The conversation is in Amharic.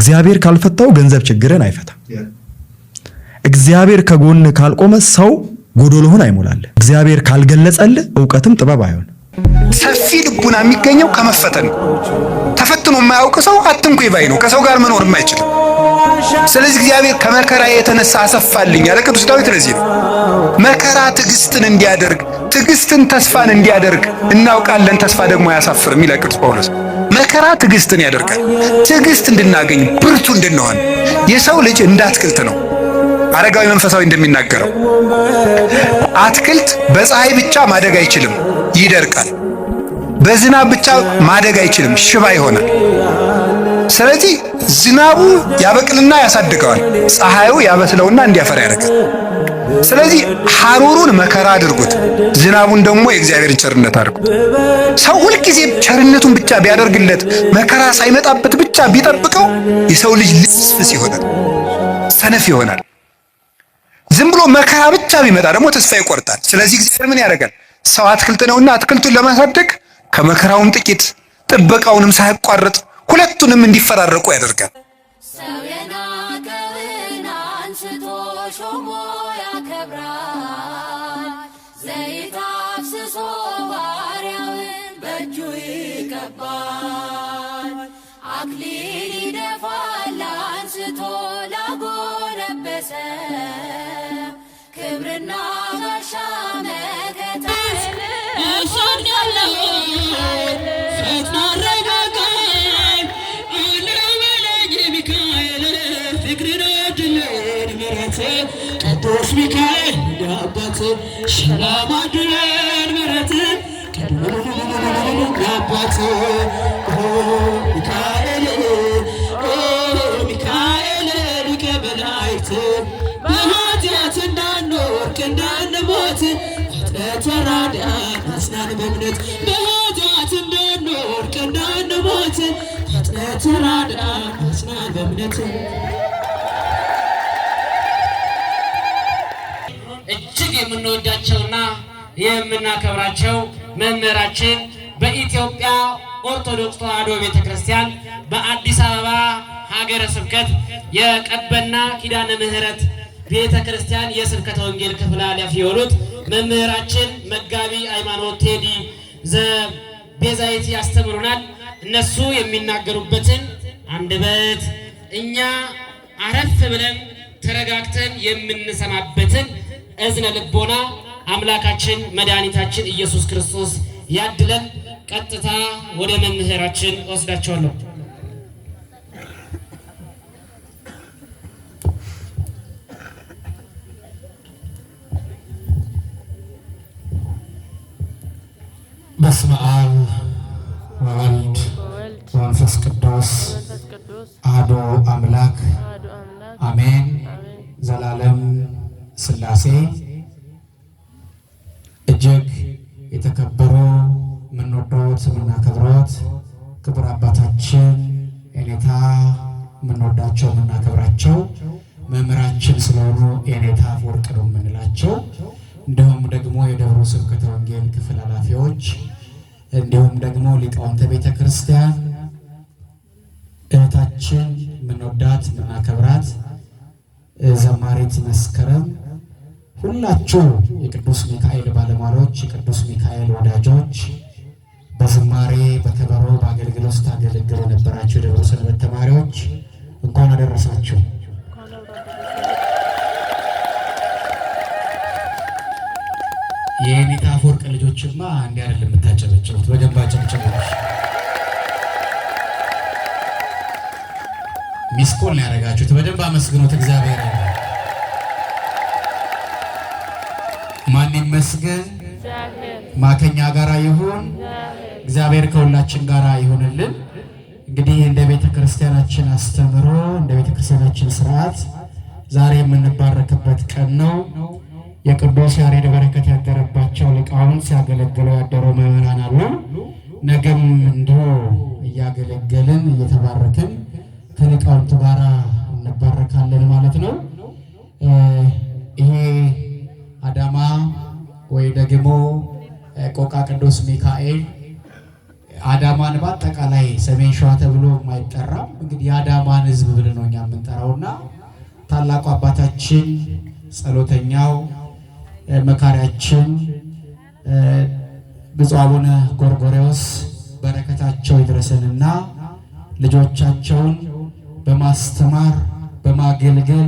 እግዚአብሔር ካልፈታው ገንዘብ ችግርን አይፈታም። እግዚአብሔር ከጎን ካልቆመ ሰው ጎዶሎህን አይሞላልህ። እግዚአብሔር ካልገለጸልህ ዕውቀትም ጥበብ አይሆን። ሰፊ ልቡና የሚገኘው ከመፈተን ነው። ተፈትኖ የማያውቅ ሰው አትንኩኝ ባይ ነው። ከሰው ጋር መኖር የማይችልም። ስለዚህ እግዚአብሔር ከመከራ የተነሳ አሰፋልኝ ያለ ቅዱስ ዳዊት ለዚህ ነው። መከራ ትዕግስትን እንዲያደርግ፣ ትዕግስትን ተስፋን እንዲያደርግ እናውቃለን። ተስፋ ደግሞ አያሳፍርም ይላል ቅዱስ ጳውሎስ። መከራ ትዕግስትን ያደርጋል። ትዕግስት እንድናገኝ ብርቱ እንድንሆን። የሰው ልጅ እንደ አትክልት ነው። አረጋዊ መንፈሳዊ እንደሚናገረው አትክልት በፀሐይ ብቻ ማደግ አይችልም፣ ይደርቃል። በዝናብ ብቻ ማደግ አይችልም፣ ሽባ ይሆናል። ስለዚህ ዝናቡ ያበቅልና ያሳድገዋል፣ ፀሐዩ ያበስለውና እንዲያፈራ ያደርጋል። ስለዚህ ሐሩሩን መከራ አድርጉት፣ ዝናቡን ደግሞ የእግዚአብሔርን ቸርነት አድርጉት። ሰው ሁልጊዜ ቸርነቱን ብቻ ቢያደርግለት መከራ ሳይመጣበት ብቻ ቢጠብቀው የሰው ልጅ ልፍስፍስ ይሆናል፣ ሰነፍ ይሆናል። ዝም ብሎ መከራ ብቻ ቢመጣ ደግሞ ተስፋ ይቆርጣል። ስለዚህ እግዚአብሔር ምን ያደርጋል? ሰው አትክልት ነውና አትክልቱን ለማሳደግ ከመከራውም ጥቂት ጥበቃውንም ሳያቋርጥ ሁለቱንም እንዲፈራረቁ ያደርጋል። ሰው የናቀውን አንስቶ ሾሞ ያከብራል። ዘይት አፍስሶ ባሪያውን በእጁ ይቀባል። አክሊል ይደፋል አንስቶ ላጎነበሰ ክብርና ጋሻ መከታ ቅዱስ ሚካኤል ያባት ሽላማድረን ምረት ያባት ሚካኤል ሚካኤል ሊቀ መላእክት በኃጢአት እንዳንወድቅ እንዳንሞት ፍጥነት ተራዳን አጽናን በእምነት በኃጢአት እንዳንወድቅ እንዳንሞት ፍጥነት ተራዳን አጽናን በእምነት። እጅግ የምንወዳቸውና የምናከብራቸው መምህራችን በኢትዮጵያ ኦርቶዶክስ ተዋሕዶ ቤተክርስቲያን በአዲስ አበባ ሀገረ ስብከት የቀበና ኪዳነ ምሕረት ቤተክርስቲያን የስብከተ ወንጌል ክፍል ኃላፊ የሆኑት መምህራችን መጋቢ ሃይማኖት ቴዲ ዘቤዛይት ያስተምሩናል። እነሱ የሚናገሩበትን አንደበት እኛ አረፍ ብለን ተረጋግተን የምንሰማበትን እዝነ ልቦና አምላካችን መድኃኒታችን ኢየሱስ ክርስቶስ ያድለን። ቀጥታ ወደ መምህራችን ወስዳቸዋለሁ። በስመ አብ ወወልድ ወመንፈስ ቅዱስ አሐዱ አምላክ አሜን። ዘላለም ሥላሴ እጅግ የተከበሩ የምንወዶት የምናከብሮት ክቡር አባታችን የኔታ የምንወዳቸው የምናከብራቸው መምህራችን ስለሆኑ የኔታ አፈወርቅ ነው የምንላቸው፣ እንዲሁም ደግሞ የደብሩ ስብከተ ወንጌል ክፍል ኃላፊዎች፣ እንዲሁም ደግሞ ሊቃውንተ ቤተ ክርስቲያን፣ እህታችን የምንወዳት የምናከብራት ዘማሪት መስከረም፣ ሁላችሁ የቅዱስ ሚካኤል ባለሟሎች፣ የቅዱስ ሚካኤል ወዳጆች፣ በዝማሬ በከበሮ በአገልግሎት ታገለግሉ የነበራችሁ የደብረ ሰንበት ተማሪዎች እንኳን አደረሳችሁ። የኔታ አፈወርቅ ልጆችማ እንዲህ አይደለም የምታጨበጭቡት፣ በደንብ አጨብጭቡ። ሚስኮል ነው ያደረጋችሁት፣ በደንብ አመስግኑት እግዚአብሔር። ማን ይመስገን? ማከኛ ጋራ ይሁን። እግዚአብሔር ከሁላችን ጋራ ይሁንልን። እንግዲህ እንደ ቤተ ክርስቲያናችን አስተምሮ እንደ ቤተ ክርስቲያናችን ስርዓት ዛሬ የምንባረክበት ቀን ነው። የቅዱስ ያሬድ በረከት ያደረባቸው ሊቃውንት ሲያገለግሉ ያደሩ ምዕመናን አሉ። ነገም እንዲሁ እያገለገልን እየተባረክን ከሊቃውንቱ ጋር እንባረካለን ማለት ነው። ይሄ አዳማ ወይ ደግሞ ቆቃ ቅዱስ ሚካኤል አዳማን በአጠቃላይ ሰሜን ሸዋ ተብሎ የማይጠራም እንግዲህ የአዳማን ሕዝብ ብለን ነው እኛ የምንጠራውና ታላቁ አባታችን ጸሎተኛው መካሪያችን ብፁዕ አቡነ ጎርጎርዮስ በረከታቸው ይድረሰንና ልጆቻቸውን በማስተማር በማገልገል